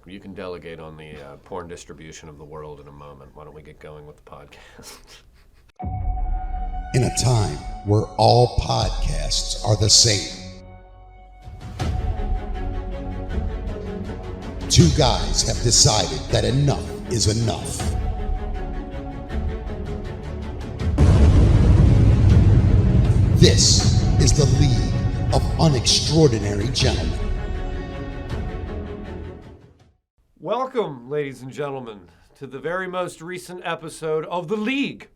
You can delegate on the porn distribution of the world in a moment. Why don't we get going with the podcast? In a time where all podcasts are the same, two guys have decided that enough is enough. This is the League of Unextraordinary Gentlemen. Welcome, ladies and gentlemen, to the very most recent episode of the League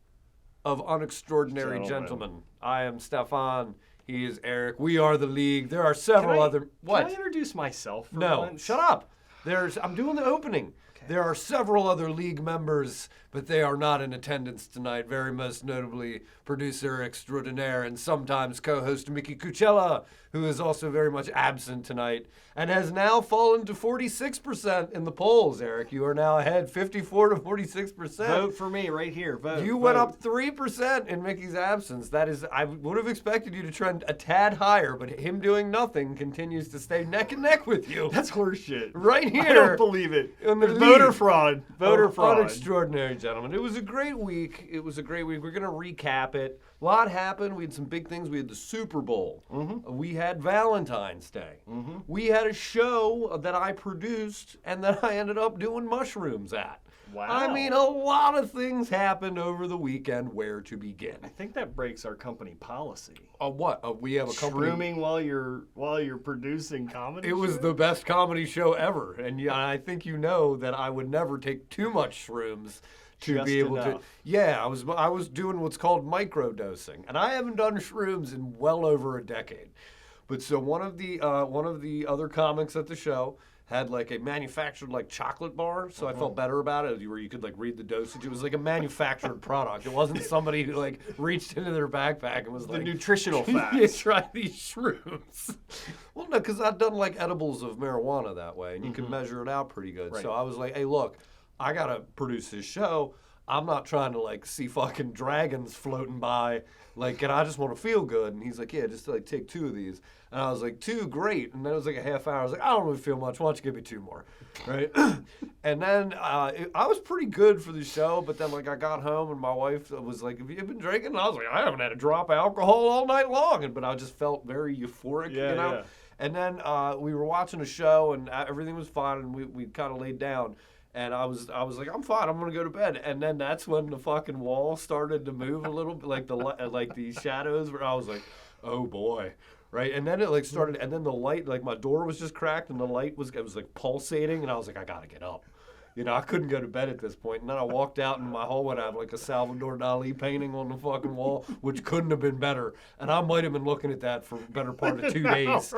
of Unextraordinary Gentlemen. I am Stefan. He is Eric. We are the League. There are several other... What? Can I introduce myself for No, once? shut up. I'm doing the opening. Okay. There are several other League members, but they are not in attendance tonight. Very most notably, producer extraordinaire and sometimes co-host Mickey Cucella, who is also very much absent tonight and has now fallen to 46% in the polls, Eric. You are now ahead 54 to 46%. Vote for me right here. Vote. You went up 3% in Mickey's absence. That is, I would have expected you to trend a tad higher, but him doing nothing continues to stay neck and neck with you. That's horseshit. Right here. I don't believe it. In the voter fraud. Voter fraud. Unextraordinary Gentlemen. It was a great week. We're going to recap it. A lot happened. We had some big things. We had the Super Bowl. Mm-hmm. We had Valentine's Day. Mm-hmm. We had a show that I produced and that I ended up doing mushrooms at. Wow. I mean, a lot of things happened over the weekend. Where to begin? I think that breaks our company policy. What? We have a company... Shrooming while you're producing comedy It was the best comedy show ever. And yeah, I think you know that I would never take too much shrooms to Just be able enough. to. Yeah, I was doing what's called microdosing, and I haven't done shrooms in well over a decade. But so one of the other comics at the show had like a manufactured like chocolate bar, so I felt better about it, where you could like read the dosage. It was like a manufactured product. It wasn't somebody who like reached into their backpack and was the like, nutritional facts. "You try these shrooms." Well, no, because I've done like edibles of marijuana that way, and you can measure it out pretty good. Right. So I was like, "Hey, look, I gotta produce this show. I'm not trying to like see fucking dragons floating by, like, and I just want to feel good." And he's like, "Yeah, just like take 2 of these." And I was like, 2, great. And then it was like a half hour. I was like, "I don't really feel much. Why don't you give me 2 more?" Right? And then I was pretty good for the show, but then like I got home and my wife was like, "Have you been drinking?" And I was like, "I haven't had a drop of alcohol all night long." But I just felt very euphoric, you know? Yeah. And then we were watching a show and everything was fine, and we kind of laid down. And I was like, "I'm fine. I'm gonna go to bed." And then that's when the fucking wall started to move a little bit, like the shadows. Where I was like, "Oh boy." Right, and then it like started, and then the light, like my door was just cracked, and the light was like pulsating, and I was like, I gotta get up. You know, I couldn't go to bed at this point. And then I walked out in my hallway and I have like a Salvador Dali painting on the fucking wall, which couldn't have been better. And I might have been looking at that for the better part of 2 days.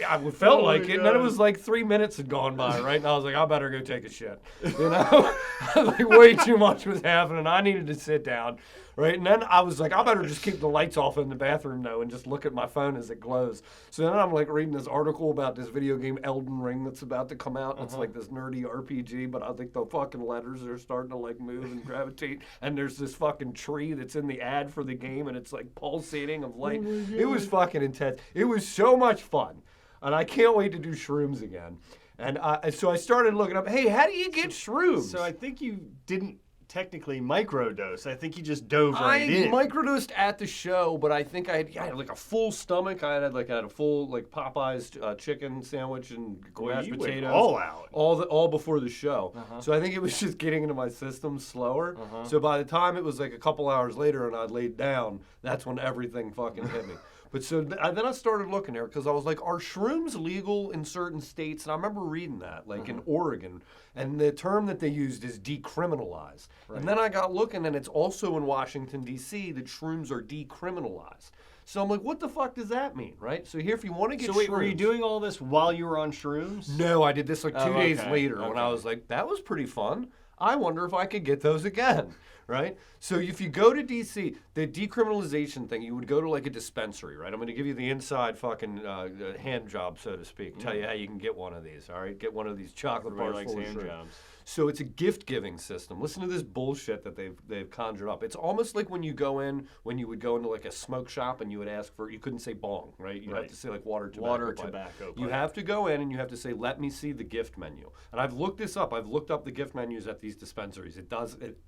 I felt like it. And then it was like 3 minutes had gone by, right? And I was like, I better go take a shit. You know? Like way too much was happening. I needed to sit down. Right? And then I was like, I better just keep the lights off in the bathroom though and just look at my phone as it glows. So then I'm like reading this article about this video game Elden Ring that's about to come out. It's like this nerdy RPG, but I think the fucking letters are starting to like move and gravitate. And there's this fucking tree that's in the ad for the game and it's like pulsating of light. It was fucking intense. It was so much fun. And I can't wait to do shrooms again. And so I started looking up, hey, how do you get shrooms? So I think you didn't technically microdose. I think you just dove right in. I microdosed at the show, but I think I had like a full stomach. I had a full like Popeye's chicken sandwich and mashed you potatoes. went all out. All before the show. So I think it was just getting into my system slower. So by the time it was like a couple hours later and I laid down, that's when everything fucking hit me. But so then I started looking there because I was like, are shrooms legal in certain states? And I remember reading that, like in Oregon, and the term that they used is decriminalized. Right. And then I got looking, and it's also in Washington, D.C., that shrooms are decriminalized. So I'm like, what the fuck does that mean, right? So here, if you want to get So wait, shrooms, were you doing all this while you were on shrooms? No, I did this like 2 days later when I Okay. was like, that was pretty fun. I wonder if I could get those again, right? So if you go to D.C., the decriminalization thing, you would go to like a dispensary, right? I'm going to give you the inside fucking hand job, so to speak. Tell you how you can get one of these, all right? Get one of these chocolate bars Everybody full likes of hand shrimp. jobs. So it's a gift-giving system. Listen to this bullshit that they've conjured up. It's almost like when you would go into like a smoke shop and you would ask for, you couldn't say bong, right? You'd have to say like water, tobacco. You have to go in and you have to say, let me see the gift menu. And I've looked this up. I've looked up the gift menus at these dispensaries. It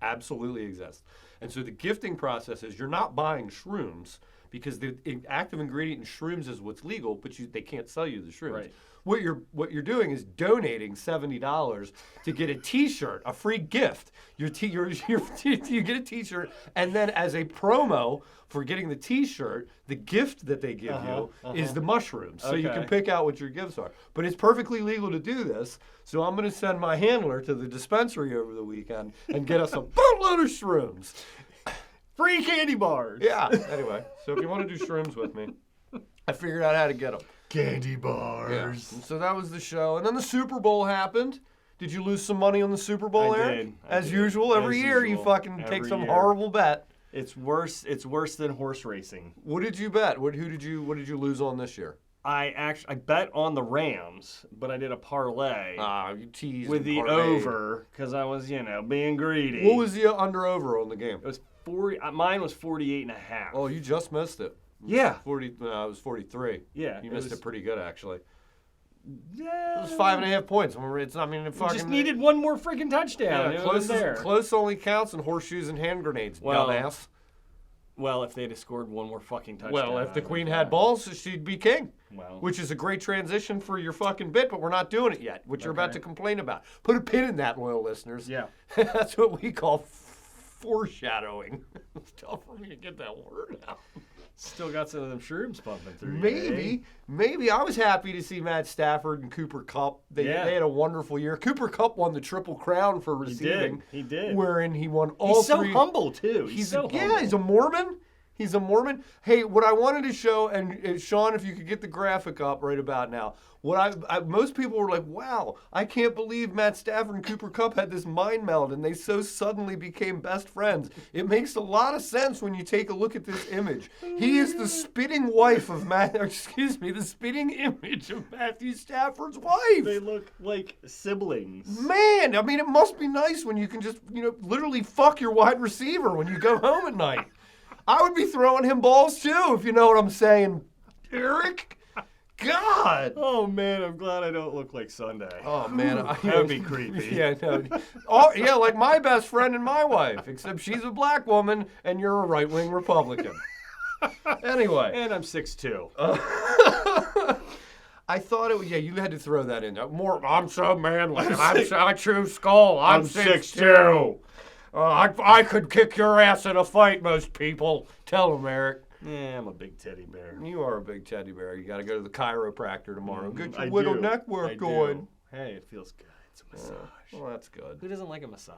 absolutely exists. And so the gifting process is you're not buying shrooms because the active ingredient in shrooms is what's legal, but they can't sell you the shrooms. Right. What you're doing is donating $70 to get a T-shirt, a free gift. You get a T-shirt, and then as a promo for getting the T-shirt, the gift that they give you is the mushrooms. So you can pick out what your gifts are. But it's perfectly legal to do this. So I'm going to send my handler to the dispensary over the weekend and get us a boatload of shrooms. Free candy bars. Yeah. Anyway, so if you want to do shrooms with me, I figured out how to get them. Candy bars. Yeah. And so that was the show. And then the Super Bowl happened. Did you lose some money on the Super Bowl, I Eric? did. As usual, every year you fucking take some horrible bet. It's worse than horse racing. What did you bet? What did you lose on this year? I bet on the Rams, but I did a parlay. You teased with the over because I was, being greedy. What was the under/over on the game? It was 40. Mine was 48.5. Oh, you just missed it. Yeah. 40. It was 43. Yeah. You missed it pretty good, actually. Yeah. It was 5.5 points. It fucking just needed one more freaking touchdown. Yeah, close only counts in horseshoes and hand grenades, dumbass. Well, if they'd have scored one more fucking touchdown. Well, if the Queen had balls, she'd be king. Well. Which is a great transition for your fucking bit, but we're not doing it yet, which you're about to complain about. Put a pin in that, loyal listeners. Yeah. That's what we call foreshadowing. It's tough for me to get that word out. Still got some of them shrooms pumping through. Maybe. I was happy to see Matt Stafford and Cooper Kupp. They had a wonderful year. Cooper Kupp won the Triple Crown for receiving. He did. Wherein he won all three. He's so humble, too. He's so humble. Yeah, he's a Mormon. He's a Mormon. Hey, what I wanted to show, and Sean, if you could get the graphic up right about now, most people were like, wow, I can't believe Matt Stafford and Cooper Kupp had this mind meld, and they so suddenly became best friends. It makes a lot of sense when you take a look at this image. He is the spitting the spitting image of Matthew Stafford's wife. They look like siblings. Man, I mean, it must be nice when you can just, literally fuck your wide receiver when you go home at night. I would be throwing him balls too, if you know what I'm saying, Eric. God. Oh man, I'm glad I don't look like Sunday. Oh man, that would be creepy. Yeah, no. Oh yeah, like my best friend and my wife, except she's a black woman and you're a right-wing Republican. Anyway. And I'm 6'2". I thought you had to throw that in. I'm so manly. I chew skull. I'm 6'2". I could kick your ass in a fight, most people. Tell them, Eric. Yeah, I'm a big teddy bear. You are a big teddy bear. You got to go to the chiropractor tomorrow. Get your I little do. neck work I going. do. Hey, it feels good. It's a massage. Well, that's good. Who doesn't like a massage?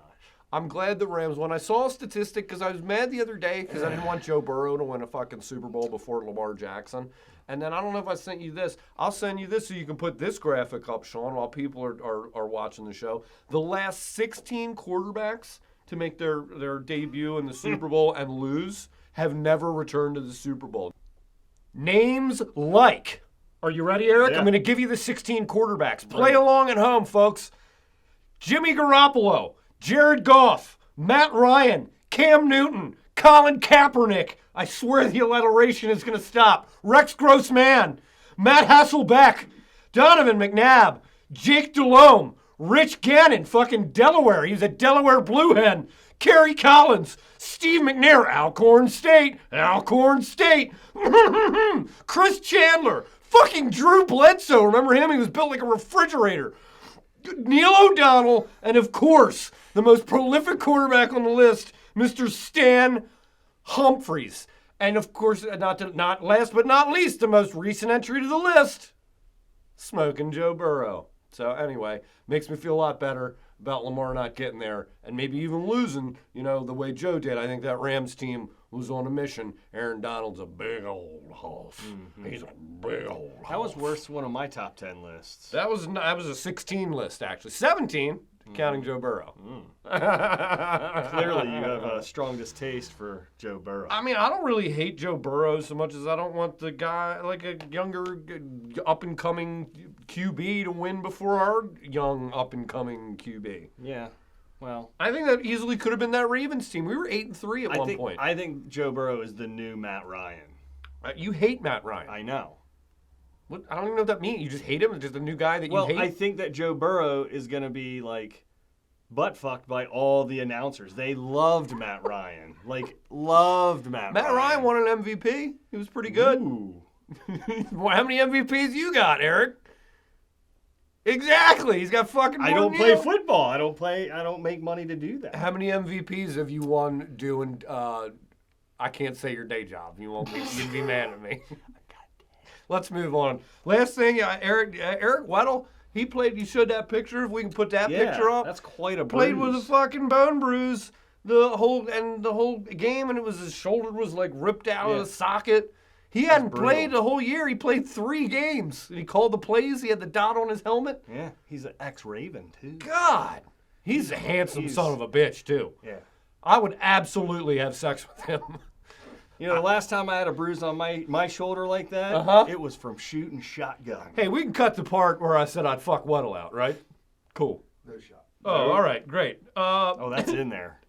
I'm glad the Rams won. I saw a statistic because I was mad the other day because I didn't want Joe Burrow to win a fucking Super Bowl before Lamar Jackson. And then I don't know if I sent you this. I'll send you this so you can put this graphic up, Sean, while people are watching the show. The last 16 quarterbacks to make their debut in the Super Bowl and lose have never returned to the Super Bowl. Names like, are you ready, Eric? Yeah. I'm going to give you the 16 quarterbacks. Play along at home, folks. Jimmy Garoppolo, Jared Goff, Matt Ryan, Cam Newton, Colin Kaepernick. I swear the alliteration is going to stop. Rex Grossman, Matt Hasselbeck, Donovan McNabb, Jake Delhomme, Rich Gannon, fucking Delaware. He was a Delaware Blue Hen. Kerry Collins, Steve McNair, Alcorn State, Chris Chandler, fucking Drew Bledsoe. Remember him? He was built like a refrigerator. Neil O'Donnell, and of course, the most prolific quarterback on the list, Mr. Stan Humphries. And of course, not last but not least, the most recent entry to the list, Smoking Joe Burrow. So anyway, makes me feel a lot better about Lamar not getting there and maybe even losing, the way Joe did. I think that Rams team was on a mission. Aaron Donald's a big old hoss. Mm-hmm. He's a big old hoss. That was worse than one of my top 10 lists. That was a 16 list, actually. 17. counting Joe Burrow. Clearly, you have a strong distaste for Joe Burrow. I mean, I don't really hate Joe Burrow so much as I don't want the guy, like a younger, up-and-coming QB to win before our young, up-and-coming QB. Yeah, well, I think that easily could have been that Ravens team. We were 8-3 at one point. I think Joe Burrow is the new Matt Ryan. You hate Matt Ryan. I know. What? I don't even know what that means. You just hate him? It's just a new guy that you hate? Well, I think that Joe Burrow is going to be, like, butt-fucked by all the announcers. They loved Matt Ryan. Loved Matt Ryan. Matt Ryan won an MVP. He was pretty good. Ooh. How many MVPs you got, Eric? Exactly. He's got fucking more I don't than play you. football. I don't make money to do that. How many MVPs have you won doing, I can't say your day job. You'd be mad at me. Let's move on. Last thing, Eric Weddle, he played, you showed that picture, if we can put that picture up. That's quite a bruise. Played with a fucking bone bruise the whole game, and his shoulder was like ripped out of the socket. He hadn't played the whole year. He played 3 games. He called the plays. He had the dot on his helmet. Yeah, he's an ex-Raven, too. God, he's a handsome son of a bitch, too. Yeah. I would absolutely have sex with him. You know, the last time I had a bruise on my shoulder like that, it was from shooting shotgun. Hey, we can cut the part where I said I'd fuck Weddle out, right? Cool. No shot. Oh, all right, great. That's in there.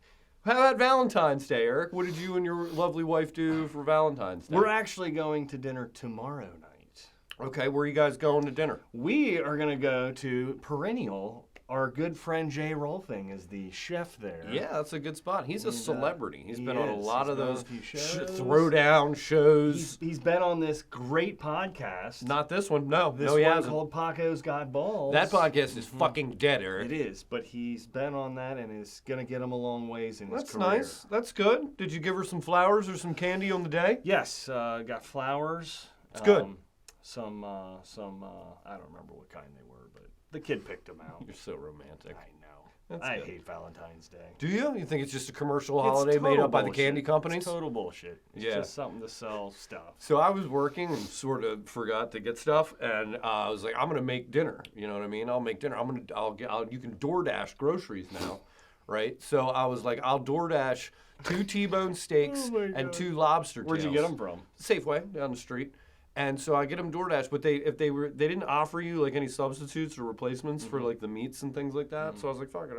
How about Valentine's Day, Eric? What did you and your lovely wife do for Valentine's Day? We're actually going to dinner tomorrow night. Okay, where are you guys going to dinner? We are going to go to Perennial. Our good friend Jay Rolfing is the chef there. Yeah, that's a good spot. He's a celebrity. He's been on a is. lot He's of those shows. throwdown shows. He's been on this great podcast. Not this one. No, This he one hasn't. called Paco's Got Balls. That podcast is fucking dead, Eric. It is, but he's been on that and is going to get him a long ways in his That's career. nice. That's good. Did you give her some flowers or some candy on the day? Yes, got flowers. It's good. Some I don't remember what kind they were, but the kid picked them out. You're so romantic. I know. That's I good. hate Valentine's Day. Do you? You think it's just a commercial It's holiday made total up by the bullshit. candy companies? It's total bullshit. It's just something to sell stuff. So I was working and sort of forgot to get stuff, and I was like, I'm gonna make dinner. You know what I mean? I'll make dinner. You can DoorDash groceries now, right? So I was like, I'll DoorDash 2 T-bone steaks and 2 lobster tails. Where'd you get them from? Safeway down the street. And so I get them DoorDash, but they didn't offer you like any substitutes or replacements for like the meats and things like that. So I was like, fuck it.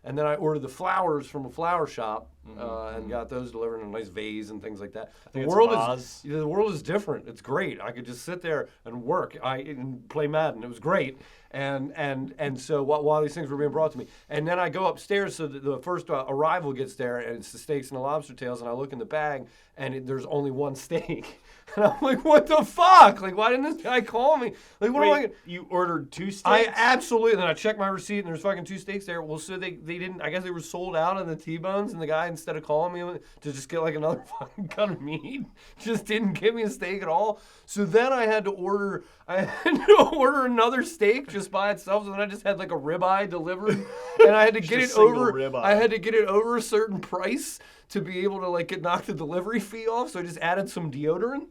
And then I ordered the flowers from a flower shop and got those delivered in a nice vase and things like that. The world is different. It's great. I could just sit there and work and play Madden. It was great. And so while these things were being brought to me, and then I go upstairs, so the first arrival gets there, and it's the steaks and the lobster tails, and I look in the bag, and there's only 1 steak. And I'm like, what the fuck? Like, why didn't this guy call me? Like, what am I? You ordered 2 steaks? I absolutely. And then I checked my receipt, and there's fucking 2 steaks there. Well, so they didn't. I guess they were sold out on the T-bones, and the guy, instead of calling me to just get like another fucking cut of meat, just didn't give me a steak at all. So then I had to order another steak just by itself. So then I just had like a ribeye delivered, and I had to get it over. Ribeye. I had to get it over a certain price to be able to like knock the delivery fee off, so I just added some deodorant.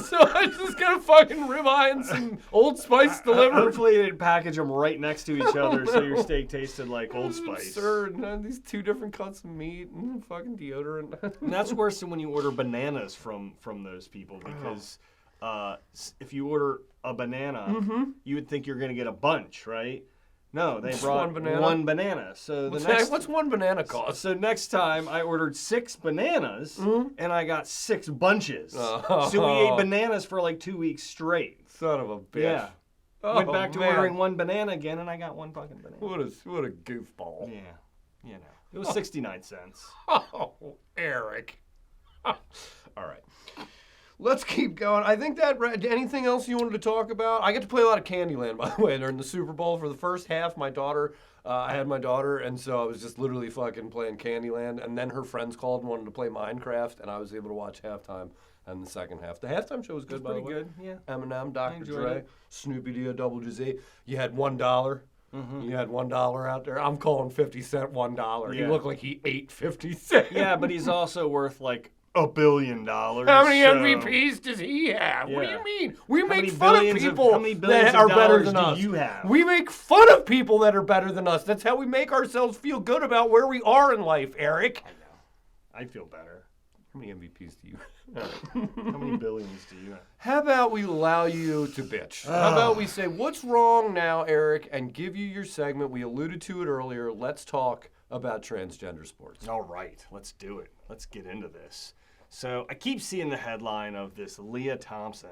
So I just got a fucking ribeye and some Old Spice delivered. Hopefully they didn't package them right next to each other so your steak tasted like Old Spice. Absurd. These 2 different cuts of meat and fucking deodorant. And that's worse than when you order bananas from those people, because if you order a banana, you would think you're going to get a bunch, right? No, they brought one banana. So what's 1 banana cost? So next time I ordered 6 bananas and I got 6 bunches. So we ate bananas for like 2 weeks straight. Son of a bitch. Yeah. Went back to ordering 1 banana again, and I got 1 fucking banana. What a goofball. Yeah. You know. It was 69 cents. Oh, Eric. All right. Let's keep going. I think anything else you wanted to talk about? I get to play a lot of Candyland, by the way, during the Super Bowl. For the first half, I had my daughter, and so I was just literally fucking playing Candyland. And then her friends called and wanted to play Minecraft, and I was able to watch halftime and the second half. The halftime show was good, by the way. Pretty good, yeah. Eminem, Dr. Dre, it. Snoopy D, Double G. You had $1. You had $1 out there. I'm calling 50 Cent $1. Yeah. He looked like he ate 50 Cent. Yeah, but he's also worth like $1 billion. How many MVPs does he have? Yeah. What do you mean? We make fun of people that are better than us. You have? We make fun of people that are better than us. That's how we make ourselves feel good about where we are in life, Eric. I know. I feel better. How many MVPs do you have? How many billions do you have? How about we allow you to bitch? How about we say, what's wrong now, Eric, and give you your segment. We alluded to it earlier. Let's talk about transgender sports. All right. Let's do it. Let's get into this. So I keep seeing the headline of this Leah Thompson.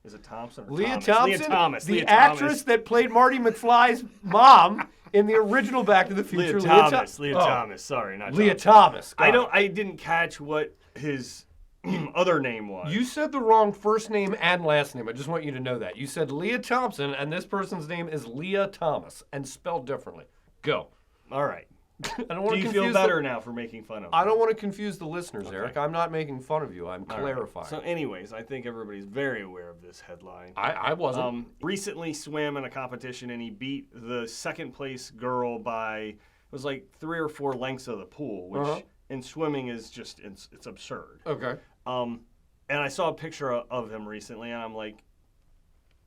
Is it Thompson or Leah Thomas? Thompson? Leah Thomas. The Leah actress Thomas. that played Marty McFly's mom in the original Back to the Future. Leah Thomas. Sorry, not Leah Thomas. Thomas. I didn't catch what his other name was. You said the wrong first name and last name. I just want you to know that. You said Leah Thompson, and this person's name is Leah Thomas, and spelled differently. Go. All right. I don't want Do you feel better now for making fun of me? I don't want to confuse the listeners, Eric. I'm not making fun of you. I'm clarifying. Right. So anyways, I think everybody's very aware of this headline. I wasn't. Recently swam in a competition, and he beat the second place girl by, it was like 3 or 4 lengths of the pool, which in swimming is just, it's absurd. Okay. And I saw a picture of him recently, and I'm like,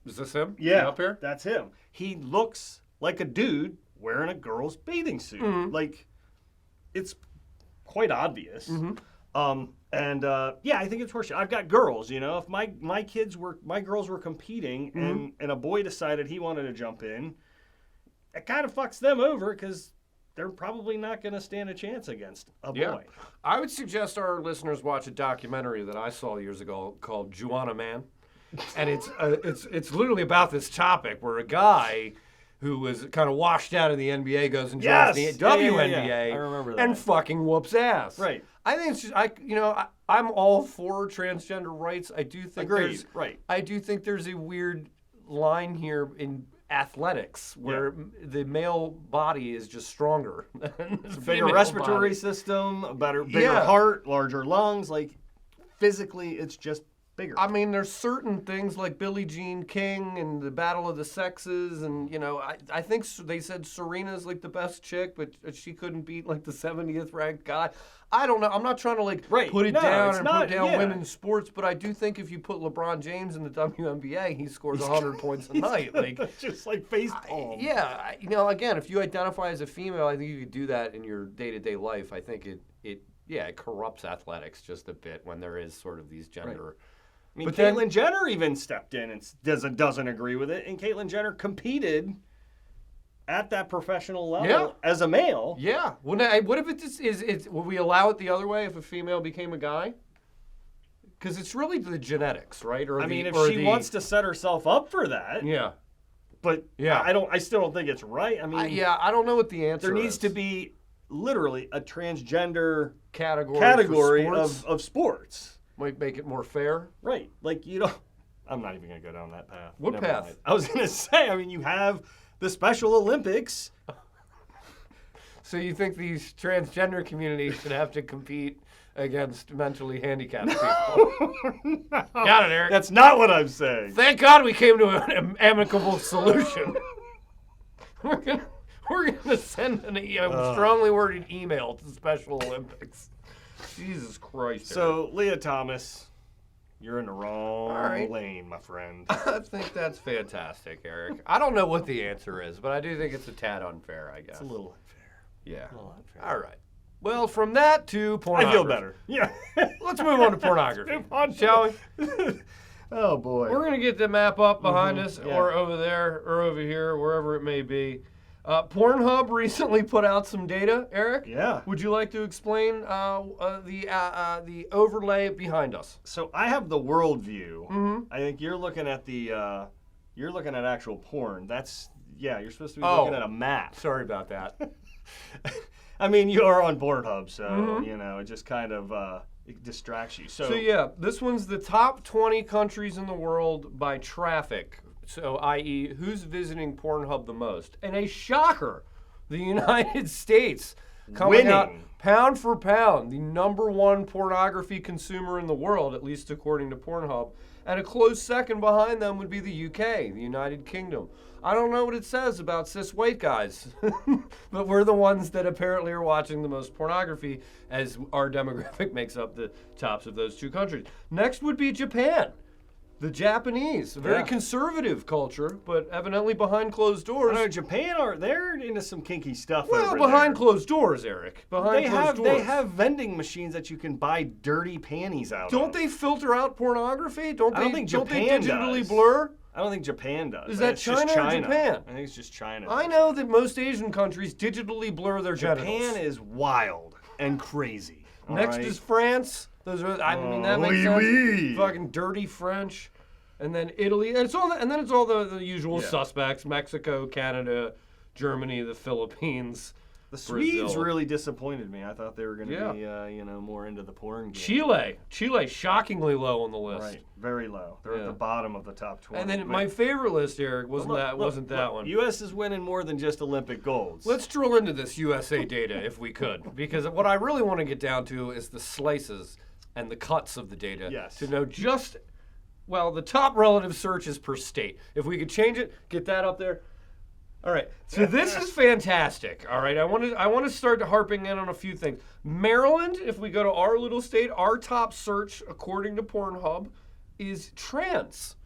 is this him? Yeah, Up here? That's him. He looks like a dude wearing a girl's bathing suit. Like, it's quite obvious. I think it's horseshit. I've got girls, you know. If my girls were competing and a boy decided he wanted to jump in, it kind of fucks them over because they're probably not going to stand a chance against a boy. Yeah. I would suggest our listeners watch a documentary that I saw years ago called Juana Man. And it's literally about this topic where a guy who was kind of washed out of the NBA goes and joins the WNBA I remember that. and fucking whoops ass. Right. I think it's just I'm all for transgender rights. I do think I do think there's a weird line here in athletics where the male body is just stronger. It's a bigger respiratory system, a bigger heart, larger lungs. Like physically, it's just bigger. I mean, there's certain things like Billie Jean King and the Battle of the Sexes, and I think they said Serena's like the best chick, but she couldn't beat like the 70th ranked guy. I don't know. I'm not trying to put it down and put down women's sports, but I do think if you put LeBron James in the WNBA, he scores 100 points a night. Like just like face palm. Again, if you identify as a female, I think you could do that in your day-to-day life. I think it corrupts athletics just a bit when there is sort of these gender. Right. I mean, Caitlyn Jenner even stepped in and doesn't agree with it, and Caitlyn Jenner competed at that professional level as a male. Yeah. What if would we allow it the other way if a female became a guy? Because it's really the genetics, right? If she wants to set herself up for that. Yeah. But I still don't think it's right. I mean, I don't know what the answer is. There needs to be literally a transgender category of sports. Might make it more fair. Right. Like, I'm not even going to go down that path. What path? Mind. I was going to say, you have the Special Olympics. So you think these transgender communities should have to compete against mentally handicapped people? No. Got it, Eric. That's not what I'm saying. Thank God we came to an amicable solution. We're gonna send a strongly worded email to the Special Olympics. Jesus Christ. So, Leah Thomas, you're in the wrong lane, my friend. I think that's fantastic, Eric. I don't know what the answer is, but I do think it's a tad unfair, I guess. It's a little unfair. Yeah. A little unfair. All right. Well, from that to pornography. I feel better. Yeah. Let's move on to pornography, shall we? Oh, boy. We're going to get the map up behind us or over there or over here, wherever it may be. Pornhub recently put out some data, Eric. Yeah. Would you like to explain the overlay behind us? So I have the world view. Mm-hmm. I think you're looking at actual porn. You're supposed to be looking at a map. Sorry about that. You are on Pornhub, so it just kind of it distracts you. So this one's the top 20 countries in the world by traffic. So, i.e., who's visiting Pornhub the most? And a shocker, the United States coming out pound for pound, the #1 pornography consumer in the world, at least according to Pornhub. And a close second behind them would be the UK, the United Kingdom. I don't know what it says about cis white guys, but we're the ones that apparently are watching the most pornography, as our demographic makes up the tops of those two countries. Next would be Japan. The Japanese, a very conservative culture, but evidently behind closed doors. I know Japan they're into some kinky stuff. Well, over behind there. closed doors, Eric. Behind closed doors. They have vending machines that you can buy dirty panties out of. Don't they filter out pornography? Don't I don't think don't they Japan digitally does. blur? I don't think Japan does. Is that It's just China or Japan? I think it's just China. I know that most Asian countries digitally blur their genitals. Japan is wild and crazy. Next is France. Those are. I mean, that makes sense. Fucking dirty French. And then Italy, and it's all the usual suspects: Mexico, Canada, Germany, the Philippines. The Swedes really disappointed me. I thought they were going to be, more into the porn game. Chile, shockingly low on the list. Right, very low. They're at the bottom of the top 20. And then my favorite list, Eric, wasn't that one. U.S. is winning more than just Olympic golds. Let's drill into this USA data if we could, because what I really want to get down to is the slices and the cuts of the data. Yes. To know just. Well, the top relative search is per state. If we could change it, get that up there. All right. So this is fantastic. All right. I want to start harping in on a few things. Maryland, if we go to our little state, our top search, according to Pornhub, is trans.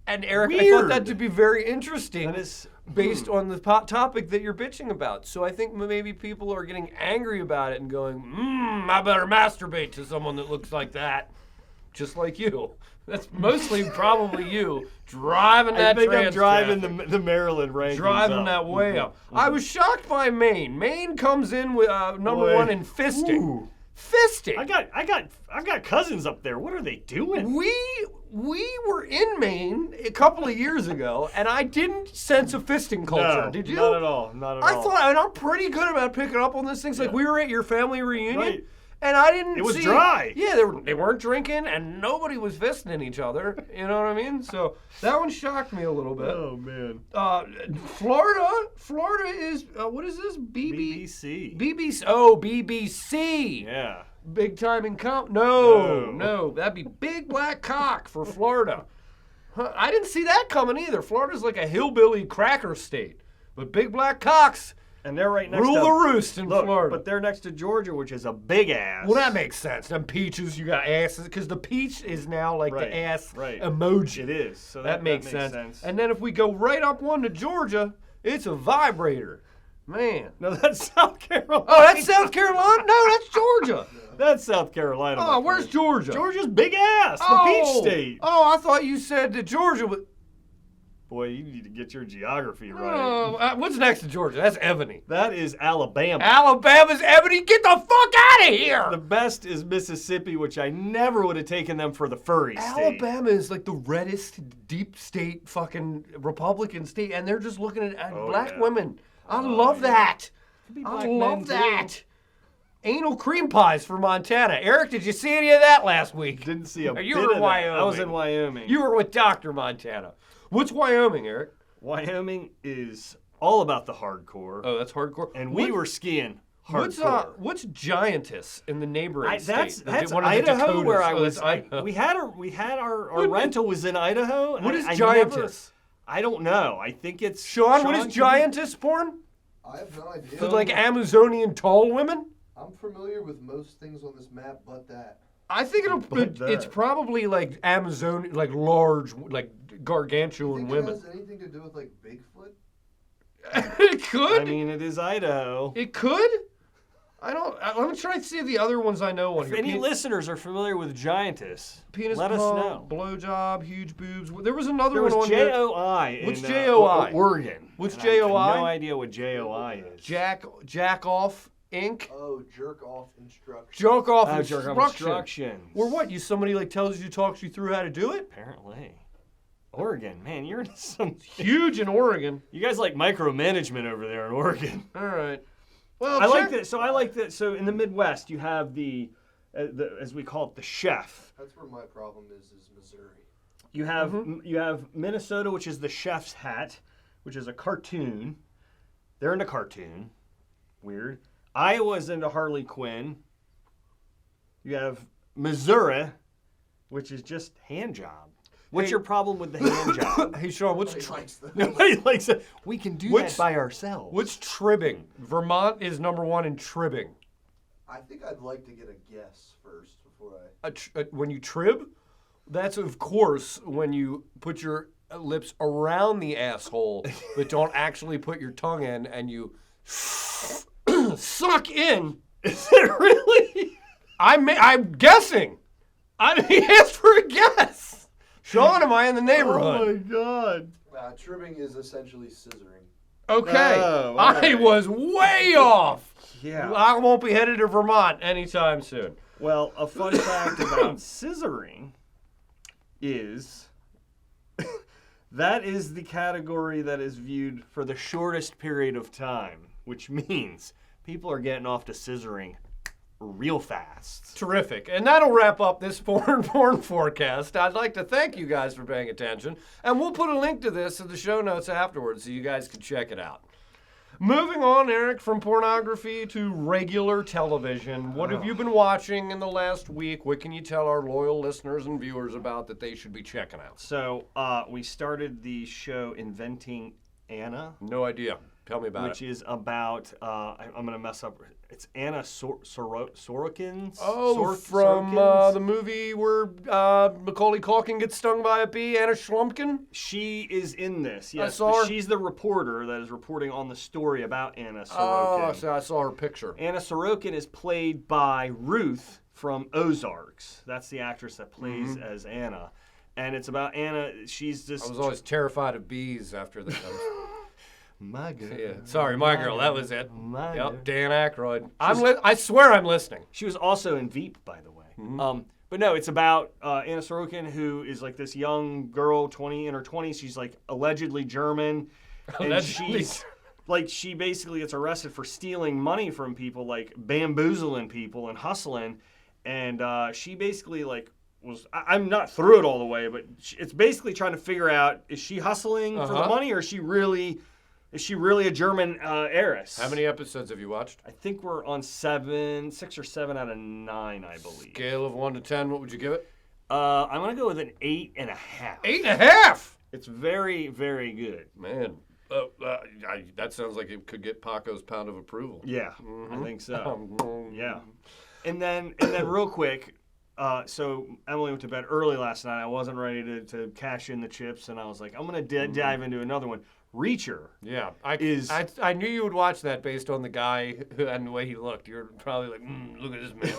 And Eric, I thought that to be very interesting. That is based on the topic that you're bitching about. So I think maybe people are getting angry about it and going, I better masturbate to someone that looks like that. Just like you. That's mostly probably you driving that trans I'm driving traffic. the Maryland rankings Driving up. that way up. I was shocked by Maine. Maine comes in with number one in fisting. Ooh. Fisting. I've got cousins up there. What are they doing? We were in Maine a couple of years ago, and I didn't sense a fisting culture. No, Did you? Not at all. Not at all. I thought, and I'm pretty good about picking up on these things. Like we were at your family reunion. Right. And I didn't It was see, dry. Yeah, they weren't drinking, and nobody was fisting each other. You know what I mean? So that one shocked me a little bit. Oh, man. Florida is, what is this? BBC. BBC. Oh, BBC. Yeah. Big time in No, that'd be big black cock for Florida. I didn't see that coming either. Florida's like a hillbilly cracker state. But big black cocks. And they're right next Rule to... the roost in Florida. But they're next to Georgia, which is a big ass. Well, that makes sense. Them peaches, you got asses, because the peach is now like the ass emoji. It is. So that makes sense. And then if we go right up one to Georgia, it's a vibrator. Man. No, that's South Carolina. Oh, that's South Carolina? No, that's Georgia. That's South Carolina. Oh, where's Georgia? Georgia's big ass, the peach state. Oh, I thought you said that Georgia was... Boy, you need to get your geography right. What's next to Georgia? That's Ebony. That is Alabama. Alabama's Ebony. Get the fuck out of here. The best is Mississippi, which I never would have taken them for the furry state. Alabama is like the reddest deep state fucking Republican state, and they're just looking at black women. I love that. I love that. Anal cream pies for Montana. Eric, did you see any of that last week? Didn't see a you bit were of in Wyoming. that. I was in Wyoming. You were with Dr. Montana. What's Wyoming, Eric? Wyoming is all about the hardcore. Oh, that's hardcore. And we were skiing hardcore. What's Giantess in the neighboring state? That's one of the Idaho, Dakotas. where I was. Idaho. We had our rental was in Idaho. What is Giantess? I don't know. I think it's Sean. What is Giantess porn? I have no idea. Is it like Amazonian tall women? I'm familiar with most things on this map, but that. I think it's probably like Amazon, like large, like gargantuan women. It has anything to do with like Bigfoot? It could. I mean, it is Idaho. It could. I don't. Let me try and see the other ones I know on if here. Any listeners are familiar with Giantess, penis let us know. Blowjob, huge boobs. There was another one on J-O-I. Here. What's J-O-I? Oregon. What's J-O-I? I have no idea what J-O-I is. Jack off Inc. Oh, jerk off instructions. Jerk off instructions. Or what? Somebody like tells you, talks you through how to do it? Apparently. Oregon, man, you're in some huge in Oregon. You guys like micromanagement over there in Oregon. All right. Well, I like that. So I like that. So in the Midwest, you have the as we call it, the chef. That's where my problem is Missouri. You have Minnesota, which is the chef's hat, which is a cartoon. They're into cartoon. Weird. Iowa's into Harley Quinn. You have Missouri, which is just hand job. What's your problem with the hand job? Hey, Sean, Nobody likes it. We can do that by ourselves. What's tribbing? Vermont is number 1 in tribbing. I think I'd like to get a guess first before I... When you trib, that's, of course, when you put your lips around the asshole, but don't actually put your tongue in, and you suck in. Is it really? I'm guessing. He asked for a guess. Sean, am I in the neighborhood? Oh, my God. Trimming is essentially scissoring. Okay. Oh, I was way off. Yeah. I won't be headed to Vermont anytime soon. Well, a fun fact about scissoring is that is the category that is viewed for the shortest period of time, which means people are getting off to scissoring real fast. Terrific. And that'll wrap up this porn forecast. I'd like to thank you guys for paying attention. And we'll put a link to this in the show notes afterwards so you guys can check it out. Moving on, Eric, from pornography to regular television. What have you been watching in the last week? What can you tell our loyal listeners and viewers about that they should be checking out? So we started the show Inventing Anna. No idea. Tell me about which is about, I'm going to mess up, it's Anna Sorokin's? Oh, from the movie where Macaulay Culkin gets stung by a bee, Anna Schlumpkin? She is in this, yes. I saw her. She's the reporter that is reporting on the story about Anna Sorokin. Oh, so I saw her picture. Anna Sorokin is played by Ruth from Ozarks. That's the actress that plays as Anna. And it's about Anna, she's just... I was always terrified of bees after that. My girl. Yeah. Sorry, my girl. That was it. My Yep, girl. Dan Aykroyd. I swear I'm listening. She was also in Veep, by the way. But no, it's about Anna Sorokin, who is like this young girl, in her 20s. She's like allegedly German. And she's like, she basically gets arrested for stealing money from people, like bamboozling people and hustling. And she basically like I'm not through it all the way, but it's basically trying to figure out, is she hustling for the money, or is she really a German heiress? How many episodes have you watched? I think we're on 6 or 7 out of 9, I believe. Scale of 1 to 10, what would you give it? I'm going to go with an 8.5. 8.5? It's very, very good. Man, that sounds like it could get Paco's pound of approval. Yeah, I think so. Yeah. And then real quick, so Emily went to bed early last night. I wasn't ready to cash in the chips, and I was like, I'm going to dive into another one. Reacher. Yeah. I knew you would watch that based on the guy and the way he looked. You're probably like, look at this man.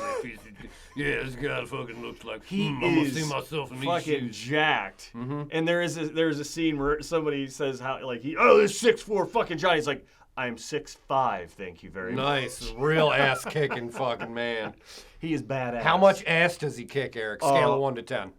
Yeah, this guy fucking looks like, I'm going to see myself in these fucking shoes. jacked. And there's a scene where somebody says how, like, this 6'4" fucking Johnny. He's like, I'm 6'5", thank you very much. Nice. Real ass-kicking fucking man. He is badass. How much ass does he kick, Eric? Scale of 1 to 10.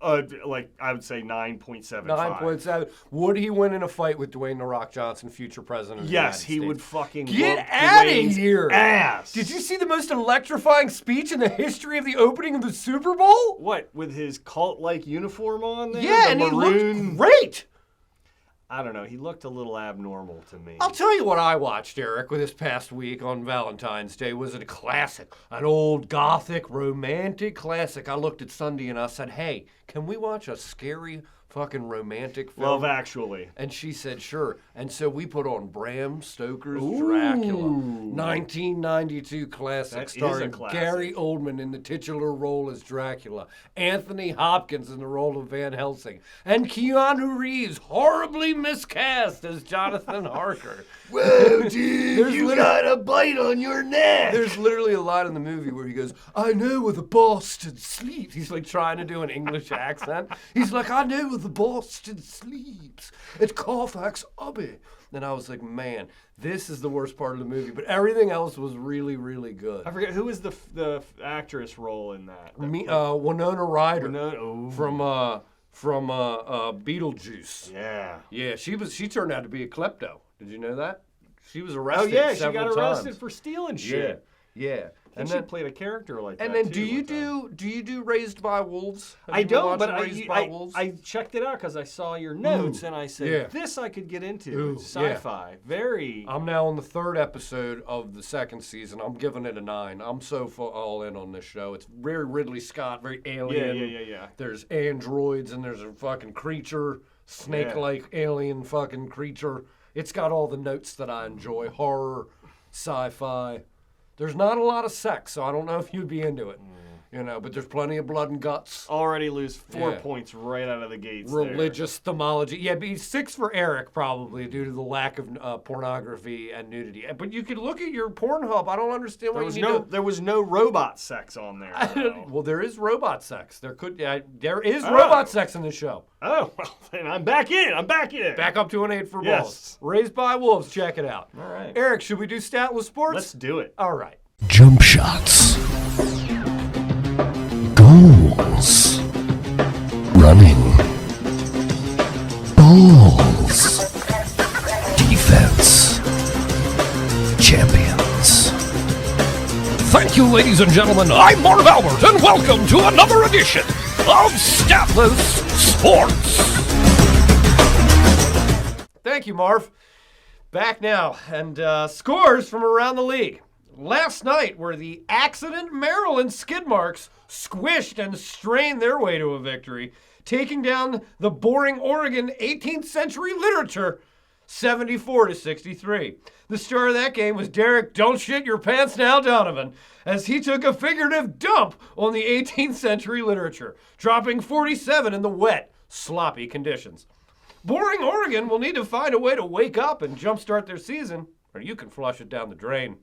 Like, I would say 9.75. 9.7. Would he win in a fight with Dwayne "The Rock" Johnson, future president of the United Yes, he States? would fucking Get out of here. Ass. Did you see the most electrifying speech in the history of the opening of the Super Bowl? What, with his cult-like uniform on there? Yeah, the and maroon... he looked great. I don't know. He looked a little abnormal to me. I'll tell you what I watched, Eric, with this past week on Valentine's Day was a classic, an old gothic romantic classic. I looked at Sunday and I said, hey, can we watch a scary fucking romantic film? Love Actually. And she said, sure. And so we put on Bram Stoker's Dracula, 1992 classic, That is a starring classic. Gary Oldman in the titular role as Dracula, Anthony Hopkins in the role of Van Helsing, and Keanu Reeves, horribly miscast as Jonathan Harker. Whoa, dude, you got a bite on your neck. There's literally a line in the movie where he goes, I know where the Boston sleeps. He's like trying to do an English accent. He's like, I know where the Boston sleeps. At Carfax Abbey. And I was like, man, this is the worst part of the movie. But everything else was really, really good. I forget, who was the actress role in that? Winona Ryder from Beetlejuice. Yeah. Yeah, she turned out to be a klepto. Did you know that? She was arrested Oh, yeah, she several got arrested times. for stealing shit. Yeah. And then played a character like that. And then too, do you do Raised by Wolves? I don't, but I checked it out because I saw your notes and I said, this I could get into. It's sci-fi. Very. I'm now on the 3rd episode of the 2nd season. I'm giving it a 9. I'm so all in on this show. It's very Ridley Scott, very alien. Yeah. There's androids and there's a fucking creature, snake-like alien fucking creature. It's got all the notes that I enjoy. Horror, sci-fi. There's not a lot of sex, so I don't know if you'd be into it. But there's plenty of blood and guts. Already lose 4 points right out of the gates. Religious themology. Yeah, it'd be 6 for Eric probably due to the lack of pornography and nudity. But you could look at your Pornhub. I don't understand why there was no robot sex on there. Well, there is robot sex. There is robot sex in the show. Oh, well, then I'm back in. Back up to an 8 for balls. Raised by Wolves. Check it out. All right. Eric, should we do Statless Sports? Let's do it. All right. Jump shots. Goals. Running. Balls. Defense. Champions. Thank you, ladies and gentlemen. I'm Marv Albert, and welcome to another edition of Statless Sports. Thank you, Marv. Back now, and scores from around the league. Last night, where the accident Maryland skid marks squished and strained their way to a victory, taking down the boring Oregon 18th century literature 74-63. The star of that game was Derek "Don't Shit Your Pants Now" Donovan, as he took a figurative dump on the 18th century literature, dropping 47 in the wet, sloppy conditions. Boring Oregon will need to find a way to wake up and jumpstart their season, or you can flush it down the drain.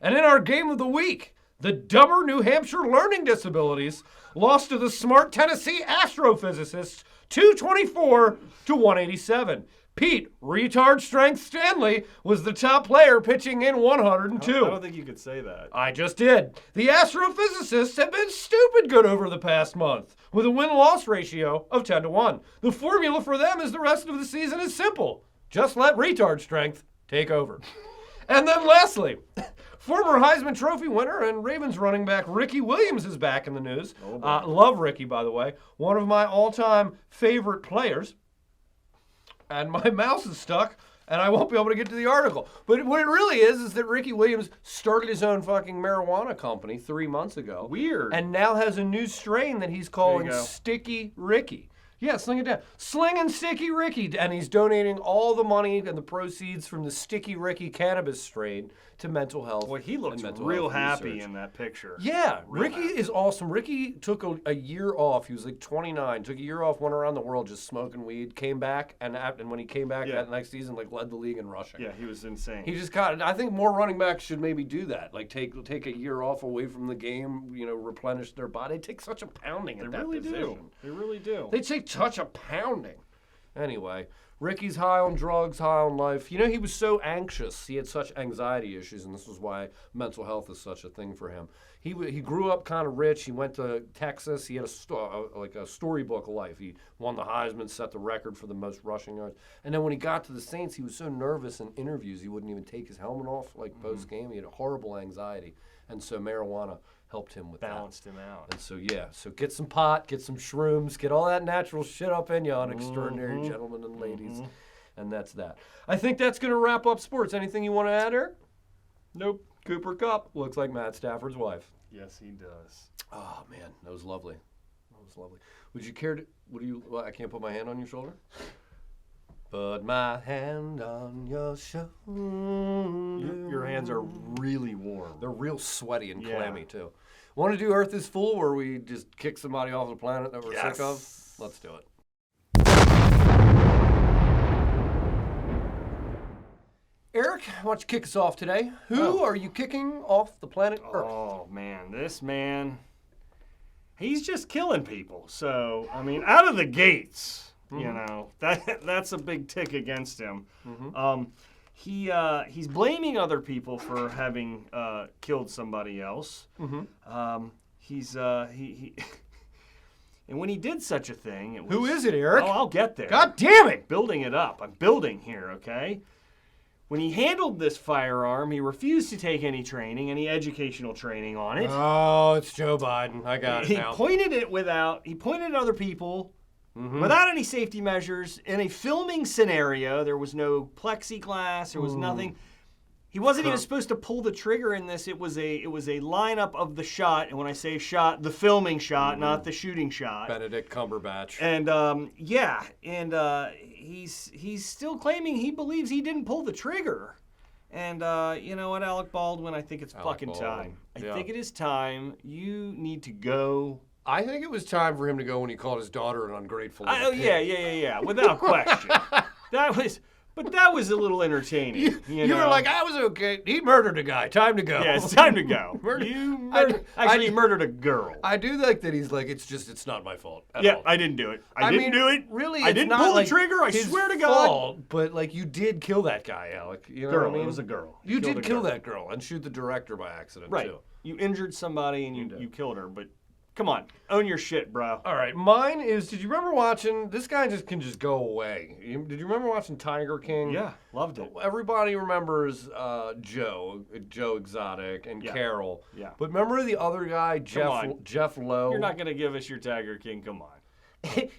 And in our game of the week, the dumber New Hampshire learning disabilities lost to the smart Tennessee astrophysicists 224-187. Pete "Retard Strength" Stanley was the top player, pitching in 102. I don't think you could say that. I just did. The astrophysicists have been stupid good over the past month, with a win-loss ratio of 10-1. The formula for them is the rest of the season is simple. Just let retard strength take over. And then lastly, former Heisman Trophy winner and Ravens running back Ricky Williams is back in the news. Love Ricky, by the way. One of my all-time favorite players. And my mouse is stuck, and I won't be able to get to the article. But what it really is that Ricky Williams started his own fucking marijuana company 3 months ago. Weird. And now has a new strain that he's calling Sticky Ricky. Yeah, sling it down. Slinging Sticky Ricky. And he's donating all the money and the proceeds from the Sticky Ricky cannabis strain to mental health. Boy, he looks real happy in that picture. Yeah, Ricky is awesome. Ricky took a year off. He was like 29. Took a year off, went around the world just smoking weed. Came back, and when he came back that next season, led the league in rushing. Yeah, he was insane. He just I think more running backs should maybe do that. Like take a year off away from the game. Replenish their body. They take such a pounding at that position. They really do. They take such a pounding. Anyway, Ricky's high on drugs, high on life. He was so anxious. He had such anxiety issues, and this is why mental health is such a thing for him. He grew up kind of rich. He went to Texas. He had a storybook life. He won the Heisman, set the record for the most rushing yards. And then when he got to the Saints, he was so nervous in interviews he wouldn't even take his helmet off post-game. He had horrible anxiety. And so marijuana helped him with balanced him out. And so get some pot, get some shrooms, get all that natural shit up in you, Unextraordinary gentlemen and ladies. And that's that. I think that's going to wrap up sports. Anything you want to add, Eric? Nope. Cooper Kupp looks like Matt Stafford's wife. Yes, he does. Oh, man, that was lovely. Would you care to, I can't put my hand on your shoulder? Put my hand on your shoulder. Your hands are really warm. They're real sweaty and clammy, too. Want to do Earth is Full, where we just kick somebody off the planet that we're sick of? Let's do it. Eric, why don't you kick us off today? Who are you kicking off the planet Earth? Oh, man. This man, he's just killing people. So, out of the gates. That's a big tick against him. He's blaming other people for having killed somebody else. And when he did such a thing, it was, who is it, Eric? Oh, I'll get there. God damn it! Building it up. I'm building here, okay? when he handled this firearm, he refused to take any training, any educational training on it. Oh, it's Joe Biden. I got it now. He pointed at other people without any safety measures in a filming scenario. There was no plexiglass. There was nothing. He wasn't even supposed to pull the trigger in this. It was a lineup of the shot, and when I say shot, the filming shot, not the shooting shot. Benedict Cumberbatch. And he's still claiming he believes he didn't pull the trigger. And you know what, Alec Baldwin? I think it's fucking time. I think it is time. You need to go. I think it was time for him to go when he called his daughter an ungrateful. Yeah, without question. That was a little entertaining. You were like, I was okay. He murdered a guy. Time to go. Yeah, it's time to go. You murdered a girl. I do like that he's like, it's not my fault at all. I didn't do it. I didn't do it. Really, I didn't pull the trigger. I swear to God. Fault, but like, you did kill that guy, Alec. You know what I mean? It was a girl. You did kill that girl and shoot the director by accident, too. You injured somebody and you killed her, but come on, own your shit, bro. All right, mine is, did you remember watching, this guy can just go away. Did you remember watching Tiger King? Yeah, loved it. Everybody remembers Joe Exotic, and Carol. Yeah. But remember the other guy, Jeff Lowe? You're not going to give us your Tiger King, come on.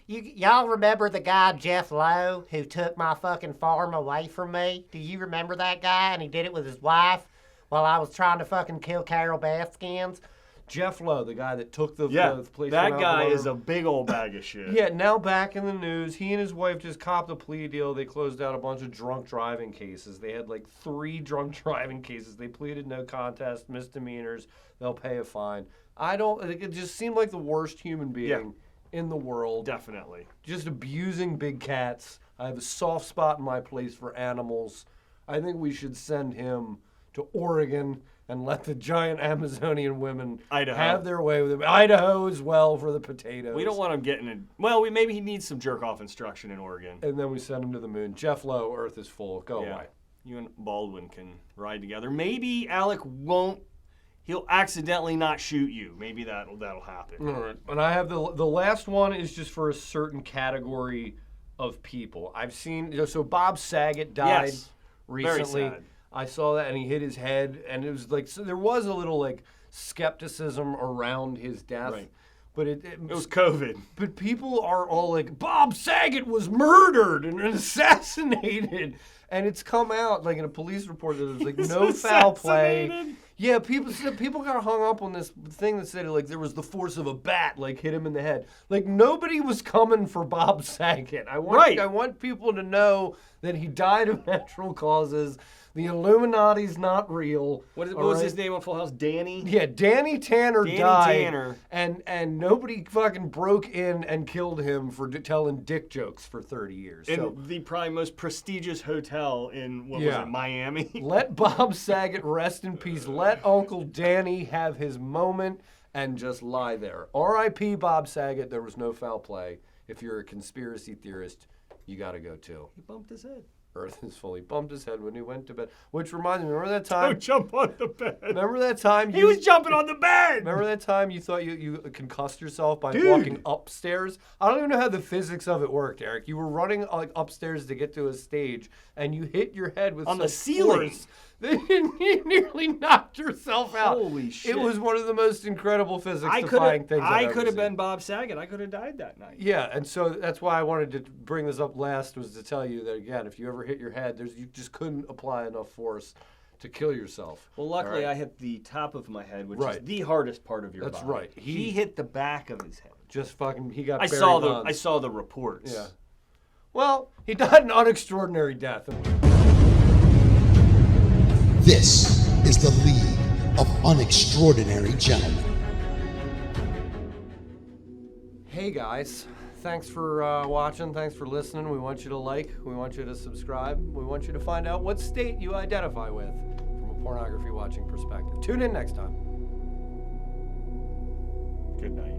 Y'all remember the guy, Jeff Lowe, who took my fucking farm away from me? Do you remember that guy? And he did it with his wife while I was trying to fucking kill Carol Baskins. Jeff Lowe, the guy that took the place. That guy is a big old bag of shit. Yeah, now back in the news, he and his wife just copped a plea deal. They closed out a bunch of drunk driving cases. They had like 3 drunk driving cases. They pleaded no contest, misdemeanors. They'll pay a fine. It just seemed like the worst human being in the world. Definitely. Just abusing big cats. I have a soft spot in my place for animals. I think we should send him to Oregon and let the giant Amazonian women have their way with him. Idaho as well for the potatoes. We don't want him getting in. Well, maybe he needs some jerk-off instruction in Oregon. And then we send him to the moon. Jeff Lowe, Earth is full. Go away. You and Baldwin can ride together. Maybe Alec won't. He'll accidentally not shoot you. Maybe that'll happen. All right. And I have the last one is just for a certain category of people. I've seen, so Bob Saget died recently. Very sad. I saw that, and he hit his head, and it was like, so there was a little like skepticism around his death, but it was COVID. But people are all like, Bob Saget was murdered and assassinated, and it's come out like in a police report that there's like no foul play. Yeah, people got hung up on this thing that said like there was the force of a bat like hit him in the head. Like nobody was coming for Bob Saget. I want people to know that he died of natural causes. The Illuminati's not real. What was his name on Full House? Danny? Yeah, Danny Tanner died. And nobody fucking broke in and killed him for telling dick jokes for 30 years. In the probably most prestigious hotel in, was it, Miami? Let Bob Saget rest in peace. Let Uncle Danny have his moment and just lie there. R.I.P. Bob Saget. There was no foul play. If you're a conspiracy theorist, you got to go too. He bumped his head. Earth is full. He bumped his head when he went to bed. Which reminds me, remember that time? Don't jump on the bed. Remember that time? He was jumping on the bed. Remember that time you thought you concussed yourself by walking upstairs? I don't even know how the physics of it worked, Eric. You were running like upstairs to get to a stage, and you hit your head with on the ceiling. Force. You nearly knocked yourself out. Holy shit. It was one of the most incredible physics-defying things I've ever I could have seen. been Bob Saget. I could have died that night. Yeah, and so that's why I wanted to bring this up last, was to tell you that, again, if you ever hit your head, you just couldn't apply enough force to kill yourself. Well, luckily I hit the top of my head, which is the hardest part of your body. That's right. He hit the back of his head. Just fucking, he got I saw the reports. Yeah. Well, he died an unextraordinary death. This is the League of Unextraordinary Gentlemen. Hey guys, thanks for watching, thanks for listening. We want you to like, we want you to subscribe, we want you to find out what state you identify with from a pornography watching perspective. Tune in next time. Good night.